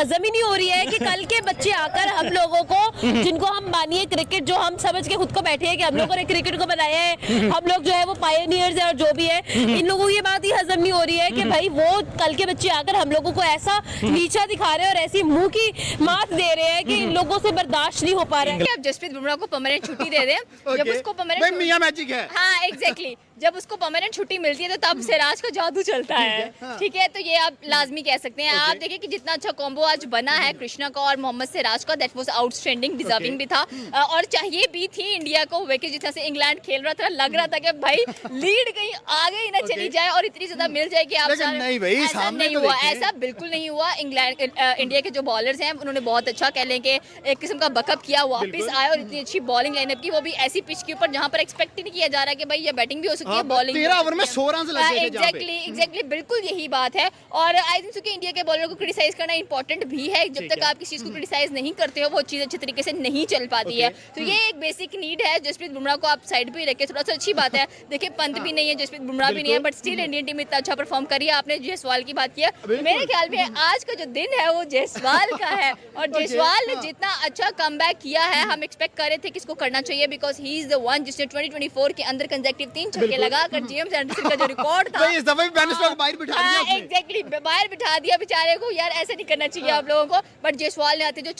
हजम ही नहीं हो रही है कि कल के बच्चे आकर हम लोगों को, जिनको हम मानिए क्रिकेट, जो हम समझ के खुद को बैठे हैं कि हम लोगों ने क्रिकेट को बनाया है, हम लोग जो है वो पायनियर्स है और जो भी है, इन लोगों को ये बात ही हजम नहीं हो रही है कि भाई वो कल के बच्चे आकर हम लोगों को ऐसा नीचा दिखा रहे हैं और ऐसी मुंह की मात दे रहे हैं कि इन लोगों से बर्दाश्त नहीं हो पा रहा है। अब जसप्रीत बुमराह को परमानेंट छुट्टी दे दें। जब उसको परमानेंट मियां मैजिक है। हाँ एग्जैक्टली, जब उसको परमानेंट छुट्टी मिलती है तो तब सिराज का जादू चलता है। ठीक है, तो ये आप लाजमी कह सकते हैं। आप देखिए कि जितना अच्छा कॉम्बो आज बना है कृष्णा का और मोहम्मद सिराज का, दैट वाज आउटस्टैंडिंग, डिजर्विंग भी था और चाहिए भी थी इंडिया को। वे जिस तरह से इंग्लैंड खेल रहा था, लग रहा था कि भाई लीड कहीं आगे ही ना चली जाए और इतनी ज्यादा मिल जाए कि आप नहीं भाई, ऐसा नहीं हुआ, ऐसा बिल्कुल नहीं हुआ। इंग्लैंड इंडिया के जो बॉलर्स हैं उन्होंने बहुत अच्छा कह लें कि एक किस्म का बकअप किया, वापस आए और इतनी अच्छी बॉलिंग लाइनअप की, वो भी ऐसी पिच के ऊपर जहां पर एक्सपेक्ट ही नहीं किया जा रहा कि भाई ये बैटिंग भी हो सकती है, बॉलिंग 13 ओवर में 100 रन लगे थे। एग्जैक्टली बिल्कुल यही बात है। और आई थिंक कि इंडिया के बॉलर को क्रिटिसाइज करना इंपॉर्टेंट भी है। जब तक आप किसी चीज को क्रिटिसाइज नहीं करते हो वो चीज अच्छे तरीके से नहीं चल पाती है। तो ये एक बेसिक नीड है। जसप्रीत बुमराह को आप साइड पे रखे, थोड़ा सा अच्छी बात है। देखिए पंत भी नहीं है, जसप्रीत बुमराह भी नहीं है, बट स्टिल इंडियन टीम इतना अच्छा परफॉर्म करी है। आपने जायसवाल की बात किया, मेरे ख्याल में आज का जो दिन है वो जायसवाल का है और जायसवाल ने जितना अच्छा कमबैक किया है, हम एक्सपेक्ट कर रहे थे कि इसको करना चाहिए, because he is the one जिसने 2024 के अंदर कंसेक्यूटिव 3 छक्के लगाकर जेम्स एंडरसन का जो रिकॉर्ड था इस दफा भी बैन स्टॉक बाहर बिठा दिया आपने। एग्जैक्टली बाहर बिठा दिया बेचारे को। यार ऐसा नहीं करना चाहिए आप लोगों को। बट जायसवाल ने आते जो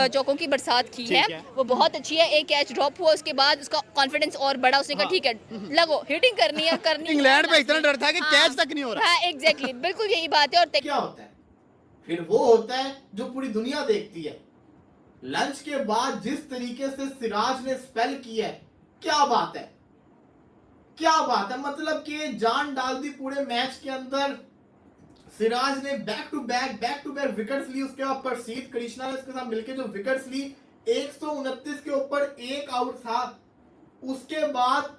चौकों की बरसात की है वो बहुत अच्छी है। एक कैच ड्रॉप हुआ, उसके बाद उसका कॉन्फिडेंस और बढ़ा। उसने कहा ठीक है लगो, हिटिंग करनी है, करनी। इंग्लैंड पे इतना डर था कि कैच तक नहीं हो रहा। हाँ एग्जैक्टली, बिल्कुल यही बात है। और क्या होता है फिर? वो होता है जो पूरी दुनिया देखती है। लंच के बाद जिस तरीके से सिराज ने स्पेल किया है, क्या बात है, क्या बात है। मतलब कि जान डाल दी पूरे मैच के अंदर। सिराज ने बैक टू बैक विकेट्स ली। उसके बाद प्रसीद कृष्णा ने इसके साथ मिलकर जो विकेट्स ली, 129 के ऊपर एक आउट था। उसके बाद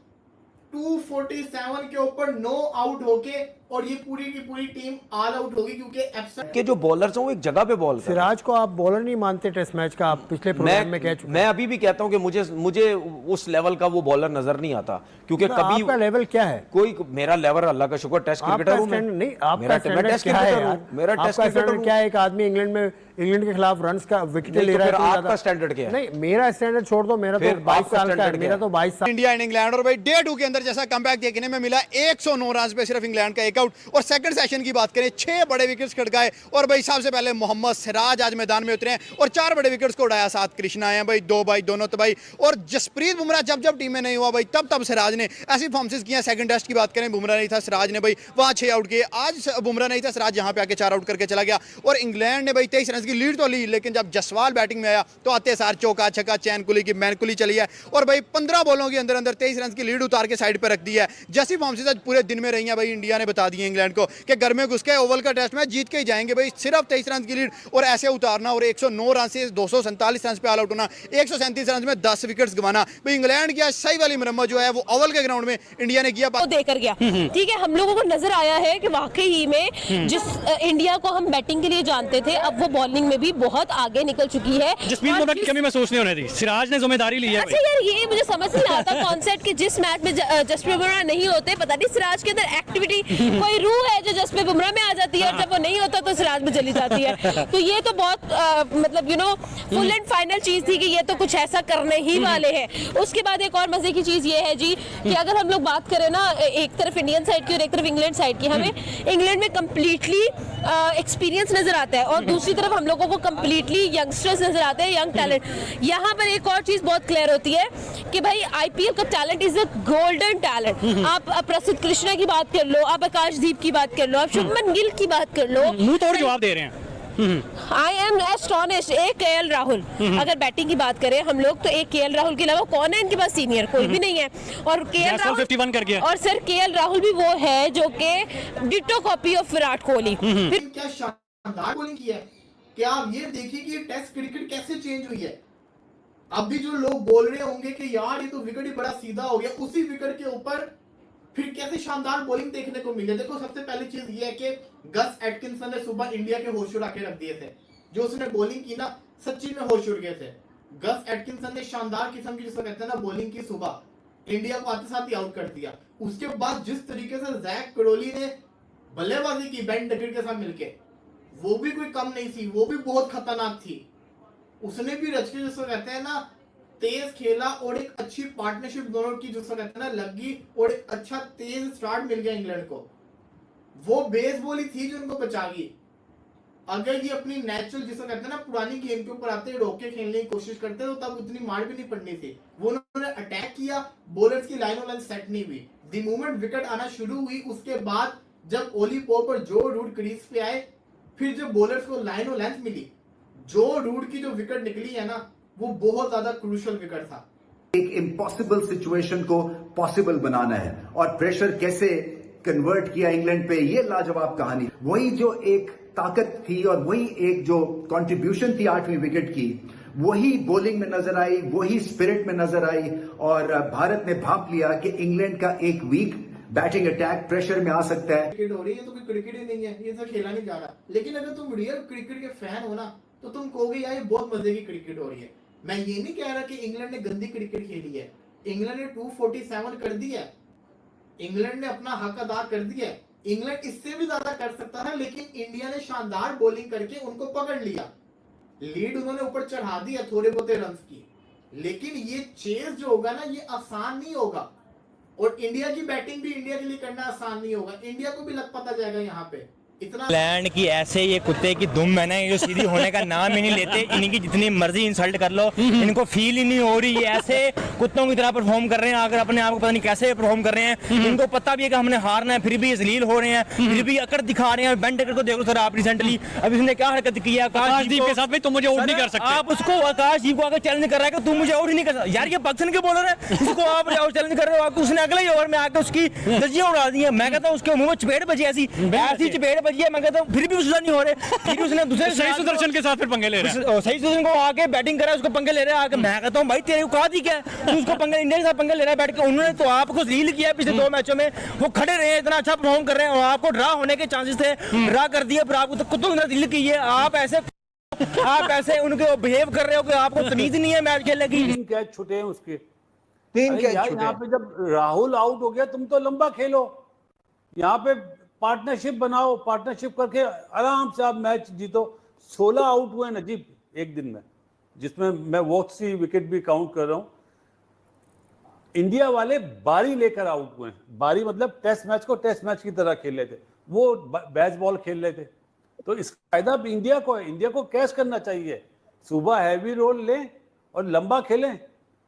247 के ऊपर 9 आउट होके और ये पूरी की पूरी टीम ऑल आउट होगी क्योंकि एब्सेंट के जो बॉलर्स हैं वो एक जगह पे बॉल कर। सिराज को आप बॉलर नहीं मानते टेस्ट मैच का? आप पिछले प्रोग्राम में कह चुके। मैं अभी भी कहता हूं कि मुझे उस लेवल का वो बॉलर नजर नहीं आता, क्योंकि कभी आपका लेवल क्या है? कोई मेरा लेवल अल्लाह का शुक्र टेस्ट क्रिकेटर हूं मैं। नहीं, आपका टेस्ट क्रिकेटर हूं। मेरा टेस्ट क्रिकेटर क्या है? एक आदमी इंग्लैंड के खिलाफ रन्स का विकेट ले रहा है, आपका स्टैंडर्ड क्या है? नहीं, मेरा स्टैंडर्ड छोड़ दो, मेरा तो 22 साल का है। मेरा तो 22 साल। इंडिया एंड इंग्लैंड, और भाई डे 2 के अंदर जैसा कमबैक देखने में मिला, 109 रन पे सिर्फ इंग्लैंड का एक आउट। और सेकंड सेशन की बात करें, 6 बड़े विकेट्स खड़काए और भाई सबसे पहले मोहम्मद सिराज आज मैदान में उतरे हैं और 4 बड़े विकेट्स को उड़ाया। 7 कृष्णा आए हैं भाई, 2 भाई दोनों तो भाई। और जसप्रीत बुमराह जब टीम में नहीं हुआ भाई, तब सिराज ने ऐसी परफॉर्मेंस किया। सेकंड टेस्ट की बात करें, बुमराह नहीं था, सिराज ने भाई वहां 6 आउट किए। आज बुमराह नहीं था, सिराज यहां पे आके 4 आउट करके चला गया। और इंग्लैंड ने भाई 23 रन की लीड तो ली, लेकिन जब जायसवाल बैटिंग में आया तो आते सार चौका छक्का, चैन कुली की मैन कुली चली है और भाई 15 बॉलों के अंदर 23 रन की लीड उतार के साइड पे रख दी है। जैसी परफॉर्मेंस आज पूरे दिन में रही है भाई, इंडिया ने बता दी है इंग्लैंड को कि घर में घुस के ओवल का टेस्ट मैच जीत के ही जाएंगे भाई। सिर्फ 23 रन की लीड और ऐसे उतारना और 109 रन से 247 रन पे ऑल आउट होना, 137 रन में 10 विकेट्स गंवाना। भाई इंग्लैंड की सही वाली मरम्मत जो है वो ओवल के ग्राउंड में इंडिया ने किया, देकर गया। ठीक है, हम लोगों को नजर आया है कि वाकई में जिस इंडिया को हम बैटिंग के लिए जानते थे, अब वो बॉलिंग में भी बहुत आगे निकल चुकी है। जसप्रीत बुमराह की कमी महसूस नहीं होने दी, सिराज ने जिम्मेदारी ली है। अच्छा यार, ये मुझे समझ नहीं आता कॉन्सेप्ट कि जिस मैच में जसप्रीत बुमराह नहीं होते, पता नहीं सिराज के अंदर एक्टिविटी कोई रूह है जो जसप्रीत बुमराह में आ जाती है और जब वो नहीं होता तो सिराज में चली जाती है। तो ये तो बहुत मतलब फुल एंड फाइनल चीज थी कि ये तो कुछ ऐसा करने ही वाले हैं। उसके बाद एक और मजे की चीज ये है जी कि अगर हम लोग बात करें ना, एक तरफ इंडियन साइड की और एक तरफ इंग्लैंड साइड की, हमें इंग्लैंड में कंप्लीटली एक्सपीरियंस नजर आता है और दूसरी तरफ हम लोगों को कंप्लीटली यंगस्टर्स नजर आते हैं, यंग टैलेंट। यहाँ पर एक और चीज बहुत क्लियर होती है कि भाई आईपीएल का talent is a golden talent. आप प्रसिद्ध कृष्णा की बात कर लो, आप आकाशदीप की बात कर लो, आप शुभमन गिल की बात कर लो, मुंह तोड़ जवाब दे रहे हैं। I am astonished. एक केएल राहुल, अगर बैटिंग की बात करें हम लोग तो एक केएल राहुल के अलावा कौन है इनके पास सीनियर? कोई भी नहीं है। और केएल राहुल 51 कर गया। और सर केएल राहुल भी वो है जो कि ditto copy of Virat Kohli. क्या शानदार बॉलिंग की है। क्या आप ये देखिए कि टेस्ट क्रिकेट कैसे चेंज हुई है। अब भी जो लोग बोल रहे होंगे कि यार ये तो विकेट ही बड़ा सीधा हो गया, उसी विकेट के ऊपर फिर कैसे शानदार बॉलिंग देखने को मिले। देखो सबसे पहली चीज ये है कि गस एटकिंसन ने सुबह इंडिया के होश उड़ा के रख दिए थे। जो उसने बॉलिंग की ना, सच्ची में होश उड़ गए थे। गस एटकिंसन ने शानदार किस्म की, जिसको कहते हैं ना, बॉलिंग की सुबह इंडिया को आते साथ ही आउट कर दिया। उसके बाद जिस तरीके से जैक करोली ने बल्लेबाजी की बेन डकेट के साथ मिलके, वो भी कोई कम नहीं थी, वो भी बहुत खतरनाक थी। उसने भी रच के जिसको कहते हैं ना तेज खेला और एक अच्छी पार्टनरशिप दोनों की जिसको कहते हैं ना लगी और एक अच्छा तेज स्टार्ट मिल गया इंग्लैंड को। वो बेसबॉल ही थी जो उनको बचा गई। अगर ये अपनी नेचुरल जिसको कहते हैं ना पुरानी गेम के ऊपर आते रोक के खेलने की कोशिश करते तो तब उतनी मार भी नहीं पड़नी थी। वो उन्होंने अटैक किया, बॉलर्स की लाइन लाइन सेट नहीं हुई। द मोमेंट विकेट आना शुरू हुई उसके बाद जब ओली पोप और जो रूट क्रीज पे आए, फिर जब बॉलर्स को लाइन और लेंथ मिली, जो रूट की जो विकेट निकली है ना वो बहुत ज्यादा क्रूशियल विकेट था। एक इम्पॉसिबल सिचुएशन को पॉसिबल बनाना है और प्रेशर कैसे कन्वर्ट किया इंग्लैंड पे, ये लाजवाब कहानी। वही जो एक ताकत थी और वही एक जो कंट्रीब्यूशन थी 8वीं विकेट की, वही बॉलिंग में नजर आई, वही स्पिरिट में नजर आई और भारत ने भांप लिया कि इंग्लैंड का एक वीक बैटिंग अटैक प्रेशर में आ सकता है। क्रिकेट हो रही है तो कोई क्रिकेट ही नहीं है, ये तो खेला नहीं जा रहा। लेकिन अगर तुम रियल क्रिकेट के फैन हो ना तो तुम कहोगे यार ये बहुत मजे की क्रिकेट हो रही है। मैं ये नहीं कह रहा कि इंग्लैंड ने गंदी क्रिकेट खेली है। इंग्लैंड ने 247 कर दी है, इंग्लैंड ने अपना हक अदा कर दिया है। इंग्लैंड इससे भी ज्यादा कर सकता था, लेकिन इंडिया ने शानदार बॉलिंग करके उनको पकड़ लिया। लीड उन्होंने ऊपर चढ़ा दिया थोड़े बहुत रन की, लेकिन ये चेस जो होगा ना ये आसान नहीं होगा। और इंडिया की बैटिंग भी इंडिया के लिए करना आसान नहीं होगा। इंडिया को भी लग पता जाएगा यहाँ पे इतना। इंग्लैंड की ऐसे ये कुत्ते की दुम है ना, ये जो सीधी होने का नाम ही नहीं लेते। इनकी जितनी मर्जी इंसल्ट कर लो, इनको फील ही नहीं हो रही। ये ऐसे कुत्तों की तरह परफॉर्म कर रहे हैं, अगर अपने आप को पता नहीं कैसे परफॉर्म कर रहे हैं। इनको पता भी है कि हमने हारना है, फिर भी जलील हो रहे हैं, फिर भी अकड़ दिखा रहे हैं। बेंटेकर को देखो सर आप रिसेंटली, अभी उसने क्या हरकत की है आकाशदीप के साथ भी तुम मुझे आउट नहीं कर सकते। आप उसको आकाशदीप को आकर चैलेंज कर रहा है कि तुम मुझे आउट ही नहीं कर सकते। यार ये पाकिस्तान के बॉलर है, उसको आप चैलेंज कर रहे हो। आपको उसने अगले ही ओवर में आकर उसकी दर्जियां उड़ा दी है। मैं कहता हूँ उसके मुंह में चपेट बजी, ऐसी चपेट बजी है। मैं कहता हूँ फिर भी उसका नहीं हो रहे। फिर उसने दूसरे सही सुदर्शन के साथ फिर पंगे ले रहा है। सही सुदर्शन को आके बैटिंग कर रहा है, उसको पंगे ले रहा है आके। मैं कहता हूँ भाई तेरे को कहा थी क्या, तू उसको पंगे इंडिया के साथ पंगे ले रहा है बैठ के। उन्होंने तो आपको रील किया पिछले 2 मैचों में, वो खड़े रहे, इतना अच्छा परफॉर्म कर रहे हैं और आपको ड्रा होने के चांसेस थे, ड्रा कर दिया। फिर आपको तो कुत्तों की तरह रील की है। आप ऐसे उनके बिहेव कर रहे हो कि आपको तमीज नहीं है मैच खेलने की। 3 कैच छूटे हैं उसके, 3 कैच यार छूटे। यहाँ पे जब राहुल आउट हो गया तुम तो लंबा खेलो, यहाँ पे पार्टनरशिप बनाओ, पार्टनरशिप करके आराम से आप मैच जीतो। 16 आउट हुए नजीब एक दिन में, जिसमें मैं वो सी विकेट भी काउंट कर रहा हूं। इंडिया वाले बारी लेकर आउट हुए। बारी मतलब टेस्ट मैच को टेस्ट मैच की तरह खेल रहे थे, वो बैच बॉल खेल रहे थे। तो इसका फायदा भी इंडिया को है। इंडिया को कैच करना चाहिए, सुबह हैवी रोल लें और लंबा खेलें।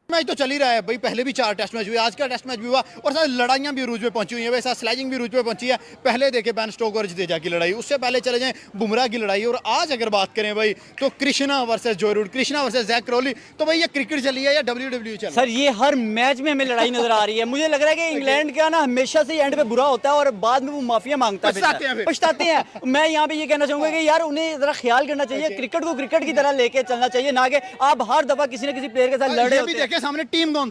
मैच तो चल ही रहा है भाई, पहले भी 4 टेस्ट मैच हुए, आज का टेस्ट मैच भी हुआ और साथ लड़ाइयाँ भी रूज पे पहुंची हुई हैं। वैसा स्लैजिंग भी रूज पे पहुंची है। पहले देखे बैन स्टोक और जडेजा की लड़ाई, उससे पहले चले जाएं बुमराह की लड़ाई, और आज अगर बात करें भाई तो Krishna versus Joe Root, Krishna versus Jack Crawley. तो भाई ये क्रिकेट चली है या WWE चल? सर ये हर मैच में हमें लड़ाई नजर आ रही है। मुझे लग रहा है कि इंग्लैंड का ना हमेशा से एंड पे बुरा होता है और बाद में वो माफिया मांगता है, पछताते हैं। मैं यहाँ पे ये कहना चाहूंगा कि यार उन्हें जरा ख्याल करना चाहिए, क्रिकेट को क्रिकेट की तरह लेके चलना चाहिए, ना कि आप हर दफा किसी न किसी प्लेयर के साथ लड़े होते हैं। सामने टीम कौन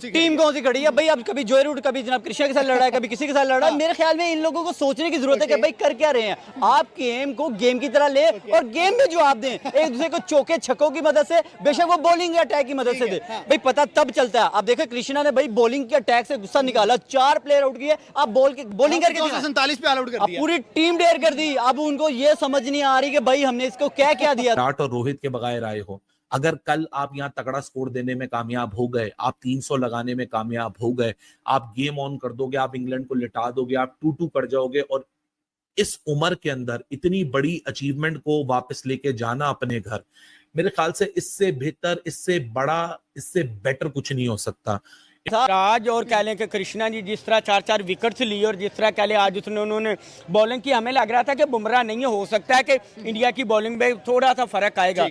सी खड़ी है भाई? अब कभी जॉय रूट, कभी जनाब कृष्णा के साथ लड़ा है, कभी किसी के साथ लड़ा है। मेरे ख्याल में इन लोगों को सोचने की जरूरत है कि भाई कर क्या रहे हैं। आप गेम को गेम की तरह ले और गेम में जवाब दें, एक दूसरे को चौके छक्कों की मदद से, बेशक वो बॉलिंग अटैक की मदद से दे। भाई पता तब चलता है। आप देखें कृष्णा ने भाई बॉलिंग के अटैक से गुस्सा निकाला, 4 प्लेयर आउट किए, आप बॉलिंग करके 47 पे ऑल आउट कर दिया, पूरी टीम डेयर कर दी। अब उनको ये समझ नहीं आ रही कि भाई हमने इसको क्या क्या दिया। विराट और रोहित के बगैर आए हो, अगर कल आप यहाँ तगड़ा स्कोर देने में कामयाब हो गए, आप 300 लगाने में कामयाब हो गए, आप गेम ऑन कर दोगे, आप इंग्लैंड को लिटा दोगे, आप 2-2 कर जाओगे, और इस उम्र के अंदर इतनी बड़ी अचीवमेंट को वापस लेके जाना अपने घर, मेरे ख्याल से इससे बेहतर, इससे बड़ा, इससे बेटर कुछ नहीं हो सकता। आज और कह लें कि कृष्णा जी जिस तरह 4-4 विकेट्स लिए और जिस तरह कह लें आज उन्होंने बॉलिंग की, हमें लग रहा था कि बुमराह नहीं हो सकता है कि इंडिया की बॉलिंग में थोड़ा सा फर्क आएगा,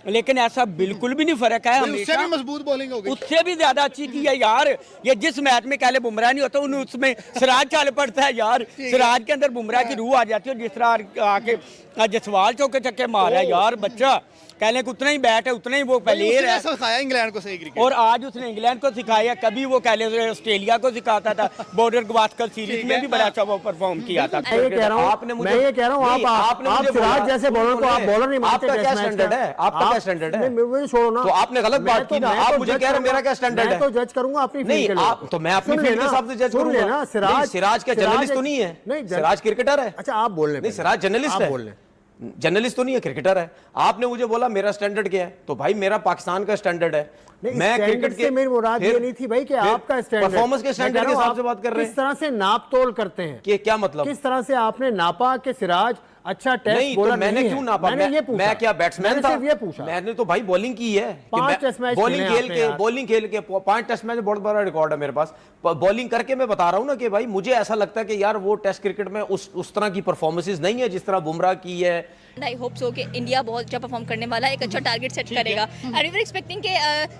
लेकिन ऐसा बिल्कुल भी नहीं फर्क है। उससे भी मजबूत बॉलिंग हो गई, उससे भी ज्यादा अच्छी की है यार। ये जिस मैच में कह ले बुमराह नहीं होता उसमें सिराज चल पड़ता है यार। सिराज के अंदर बुमराह की रूह आ जाती है, जिस तरह आके जसवाल चौके छक्के मारा है यार। बच्चा कह लें उतना ही बैट है, उतना ही वो प्लेयर है। सिखाया इंग्लैंड को सही क्रिकेट, और आज उसने इंग्लैंड को सिखाया। कभी वो कह ले ऑस्ट्रेलिया को सिखाता था, बॉर्डर गवास्कर सीरीज में भी बड़ा अच्छा वो परफॉर्म किया था। मैं ये कह रहा हूँ आप सिराज जैसे बॉलर को आप बॉलर नहीं मानते। आपका क्या स्टैंडर्ड है? आपका क्या स्टैंडर्ड है? मुझे छोड़ो ना, तो आपने गलत बात की ना। आप मुझे कह रहे हैं मेरा क्या स्टैंडर्ड है? मैं तो जज करूंगा अपनी फील्ड के लिए। तो मैं अपनी फील्ड के हिसाब से जज करूंगा ना। सिराज क्या जर्नलिस्ट तो नहीं है? सिराज क्रिकेटर है। अच्छा आप बोल रहे हैं, नहीं सिराज जर्नलिस्ट है। बोल रहे जर्नलिस्ट तो नहीं है, क्रिकेटर है। आपने मुझे बोला मेरा स्टैंडर्ड क्या है, तो भाई मेरा पाकिस्तान का स्टैंडर्ड है। मैं क्रिकेट से मेरी मुराद ये नहीं थी भाई कि आपका स्टैंडर्ड, परफॉर्मेंस के स्टैंडर्ड के हिसाब से बात कर रहे हैं। किस तरह से नाप तोल करते हैं, कि क्या मतलब, किस तरह से आपने नापा कि सिराज अच्छा टेस्ट नहीं, बॉलर तो मैंने नहीं क्यों है? नापा? मैंने ये पूछा, मैं क्या बैट्समैन था? सिर्फ ये पूछा। मैंने तो भाई बॉलिंग की है, 5 टेस्ट मैच बॉलिंग खेल के 5 टेस्ट मैच, बहुत बड़ा रिकॉर्ड है मेरे पास। बॉलिंग करके मैं बता रहा हूं ना कि भाई मुझे ऐसा लगता है कि यार वो टेस्ट क्रिकेट में उस तरह की परफॉर्मेंसेस नहीं है जिस तरह बुमराह की है। आई होप सो कि इंडिया बहुत अच्छा परफॉर्म करने वाला है, एक अच्छा टारगेट सेट करेगा। एंड वी वर एक्सपेक्टिंग कि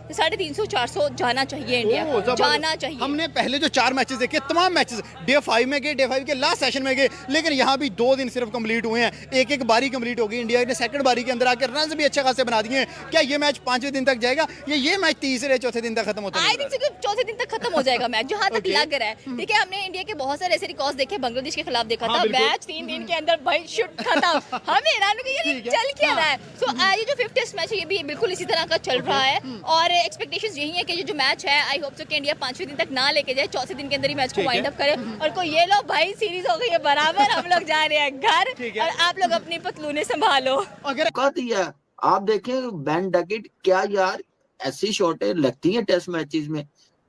350-400 जाना चाहिए इंडिया को, जाना चाहिए। हमने पहले जो 4 मैचेस देखे, तमाम मैचेस डे 5 में गए, डे 5 के लास्ट सेशन में गए, लेकिन यहाँ भी 2 दिन सिर्फ कंप्लीट हुए हैं, एक बारी कंप्लीट हो गई। इंडिया ने सेकंड बारी के अंदर आकर रन भी अच्छे खासे बना दिए हैं। क्या ये मैच 5वें दिन तक जाएगा या ये मैच तीसरे चौथे दिन तक खत्म होता है? आई थिंक कि चौथे दिन तक खत्म हो जाएगा मैच, जहां तक लग रहा है। देखिए हमने इंडिया के बहुत सारे ऐसे रिकॉर्ड्स देखे, बांग्लादेश के खिलाफ देखा था मैच 3 दिन के अंदर भाई शूट खत्म। हमें हैरान हो गए ये चल क्या रहा है। सो ये जो 5th टेस्ट मैच है ये भी बिल्कुल इसी तरह का चल रहा है और एक्सपेक्टेशंस यही है कि ये जो मैच है आई होप सो कि इंडिया 5वें दिन तक ना लेके जाए, चौथे दिन के अंदर ही मैच को वाइंड अप करे और को ये लो भाई सीरीज हो गई है बराबर, हम लोग जा रहे हैं घर और आप लोग अपनी पतलूने संभालो। अगर दिया आप देखें बेन डकेट, क्या यार ऐसी शॉटें लगती हैं टेस्ट मैचेस में।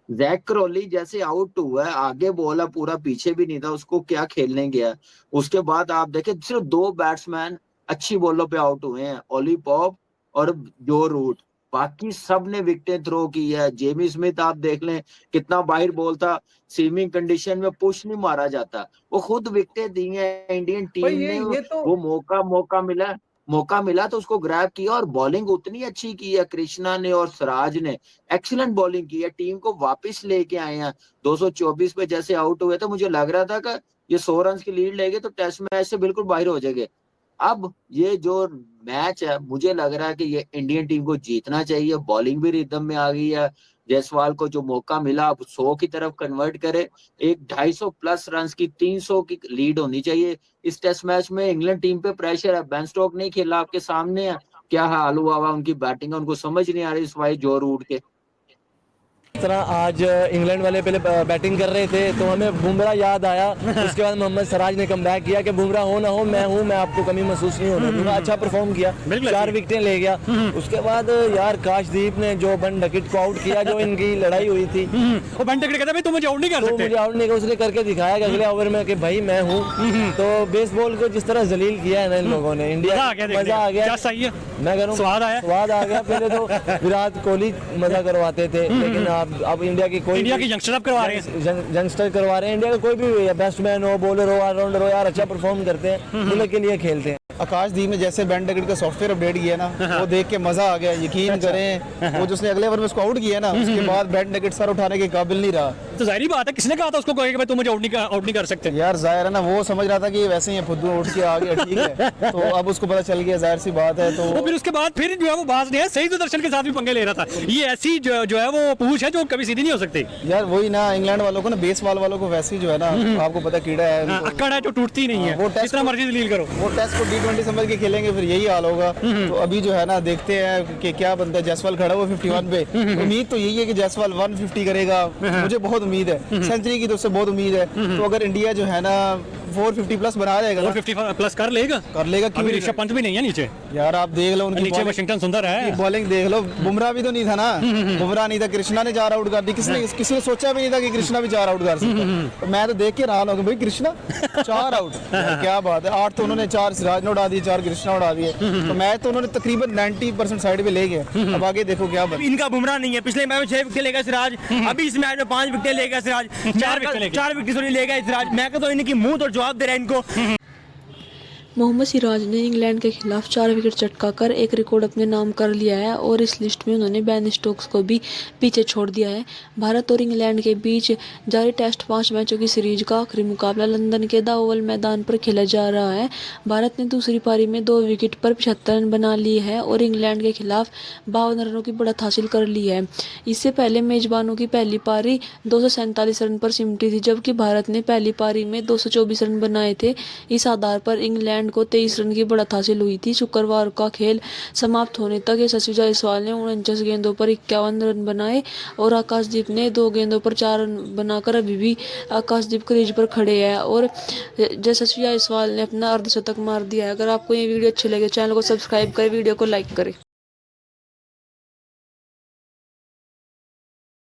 जैक क्रॉली जैसे आउट हुआ है, आगे बॉल है पूरा, पीछे भी नहीं था, उसको क्या खेलने गया। उसके बाद आप देखें सिर्फ 2 बैट्समैन अच्छी बॉलों पे आउट हुए हैं, ओली पॉप और जो रूट, बाकी सब ने विकेटें थ्रो की है। जेमी स्मिथ आप देख लें कितना बाहर बॉल था, सीमिंग कंडीशन में पुश नहीं मारा जाता, वो खुद विकेटें दी हैं इंडियन टीम ने। वो मौका मिला तो उसको ग्रैब किया और बॉलिंग उतनी अच्छी की है कृष्णा ने और सिराज ने, एक्सीलेंट बॉलिंग की है, टीम को वापस लेके आए हैं। 224 पे जैसे आउट हुए तो मुझे लग रहा था कि ये 100 रन की लीड लेंगे तो टेस्ट मैच से बिल्कुल बाहर हो जाएंगे। अब ये जो मैच है मुझे लग रहा है कि ये इंडियन टीम को जीतना चाहिए, बॉलिंग भी रिदम में आ गई है। जायसवाल को जो मौका मिला अब 100 की तरफ कन्वर्ट करे, एक 250 प्लस रन की 300 की लीड होनी चाहिए इस टेस्ट मैच में। इंग्लैंड टीम पे प्रेशर है, बेन स्टोक नहीं खेला, आपके सामने है क्या हाल हुआ उनकी बैटिंग, उनको समझ नहीं आ रही इस भाई जो रूट के तरह। आज इंग्लैंड वाले पहले बैटिंग कर रहे थे तो हमें बुमराह याद आया, उसके बाद मोहम्मद सिराज ने कमबैक किया कि बुमराह हो ना हो मैं हूं, मैं आपको कमी महसूस नहीं होने दूंगा। अच्छा परफॉर्म किया, 4 विकेटें ले गया। उसके बाद यार काशदीप ने जो बन डकेट को आउट किया, जो इनकी लड़ाई हुई थी, वो बन डकेट कहता भाई तुम मुझे आउट नहीं कर सकते, मुझे आउट नहीं कर, उसने करके दिखाया कि अगले ओवर में कि भाई मैं हूं। तो बेसबॉल को जिस तरह जलील किया है ना इन लोगों ने, इंडिया मजा आ गया, सही है, मैं कह रहा हूं स्वाद आ गया। पहले तो विराट कोहली मजा करवाते थे, लेकिन अब इंडिया की इंडिया की यंगस्टर करवा रहे हैं, यंगस्टर करवा रहे हैं। इंडिया का कोई भी बैट्समैन हो, बॉलर हो, ऑलराउंडर हो, यार अच्छा परफॉर्म करते हैं, मुल्क के लिए खेलते हैं। आकाशदीप ने जैसे बेन डकेट का सॉफ्टवेयर अपडेट किया ना, वो देख के मजा आ गया। यकीन करें वो जिसने अगले ओवर में उसको आउट किया ना, उसके बाद बेन डकेट सर उठाने के काबिल नहीं रहा। तो जाहिर बात है किसने कहा था उसको कि भाई तुम मुझे आउट नहीं कर सकते? यार जाहिर है ना, वो समझ रहा था कि वैसे ही फुद्दू उठ के आ गया, ठीक है, तो अब उसको पता चल गया, जाहिर सी बात है। तो फिर उसके बाद फिर जो है वो बाज नहीं है, सही सुदर्शन के साथ भी पंगे ले रहा था। ये ऐसी जो है वो पूछ है जो कभी सीधी नहीं हो सकती। यार वही ना, इंग्लैंड वालों को ना, बेसबॉल वालों को वैसे ही जो है ना, आपको पता कीड़ा है, अकड़ है जो टूटती नहीं है, वो जितना मर्जी दलील करो, वो टेस्ट को T20 समझ के खेलेंगे, फिर यही हाल होगा। तो अभी जो है ना देखते हैं कि क्या बनता है। जायसवाल खड़ा हुआ 51 पे, उम्मीद तो यही है कि जायसवाल 150 करेगा, मुझे बहुत उम्मीद है, सेंचुरी की तरफ से बहुत उम्मीद है। तो अगर इंडिया जो है ना 450 प्लस बना देगा, 450 प्लस कर लेगा क्यों? ऋषभ पंत भी नहीं है नीचे, यार आप देख लो उनकी नीचे वाशिंगटन सुंदर है, बॉलिंग देख लो। बुमराह भी तो नहीं था ना, बुमराह नहीं था, कृष्णा ने 4 आउट कर दी। किसी ने सोचा भी नहीं था कि कृष्णा भी 4 आउट कर सकता। तो मैं तो देख के हैरान हो गया, भाई कृष्णा 4 आउट, क्या बात है। 8 तो उन्होंने 4 सिराज ने उड़ा दिए, 4 कृष्णा उड़ा दिए, तो मैच तो उन्होंने तकरीबन 90% साइड पे ले गए। अब आगे देखो क्या बना। इनका बुमराह नहीं है, पिछले मैच में 6 विकेट लेगा सिराज, अभी इस मैच में 5 विकेट लेगा सिराज, 4 विकेट लेगा सिराज। मैं कहता हूं इनकी मुंह तो जवाब दे रहा है इनको। मोहम्मद सिराज ने इंग्लैंड के खिलाफ 4 विकेट चटकाकर एक रिकॉर्ड अपने नाम कर लिया है और इस लिस्ट में उन्होंने बेन स्टोक्स को भी पीछे छोड़ दिया है। भारत और इंग्लैंड के बीच जारी टेस्ट 5 मैचों की सीरीज का आखिरी मुकाबला लंदन के द ओवल मैदान पर खेला जा रहा है। भारत ने दूसरी पारी में 2 विकेट पर 75 रन बना लिए हैं और इंग्लैंड के खिलाफ 52 रनों की बढ़त हासिल कर ली है। इससे पहले मेजबानों की पहली पारी 247 रन पर सिमटी थी, जबकि भारत ने पहली पारी में 224 रन बनाए थे। इस आधार पर इंग्लैंड इंग्लैंड को 23 रन की बढ़त हासिल हुई थी। शुक्रवार का खेल समाप्त होने तक यशस्वी जायसवाल ने 49 गेंदों पर 51 रन बनाए और आकाशदीप ने 2 गेंदों पर 4 रन बनाकर अभी भी आकाशदीप क्रीज पर खड़े हैं और यशस्वी जायसवाल ने अपना अर्धशतक मार दिया है। अगर आपको ये वीडियो अच्छी लगे चैनल को सब्सक्राइब करें, वीडियो को लाइक करें।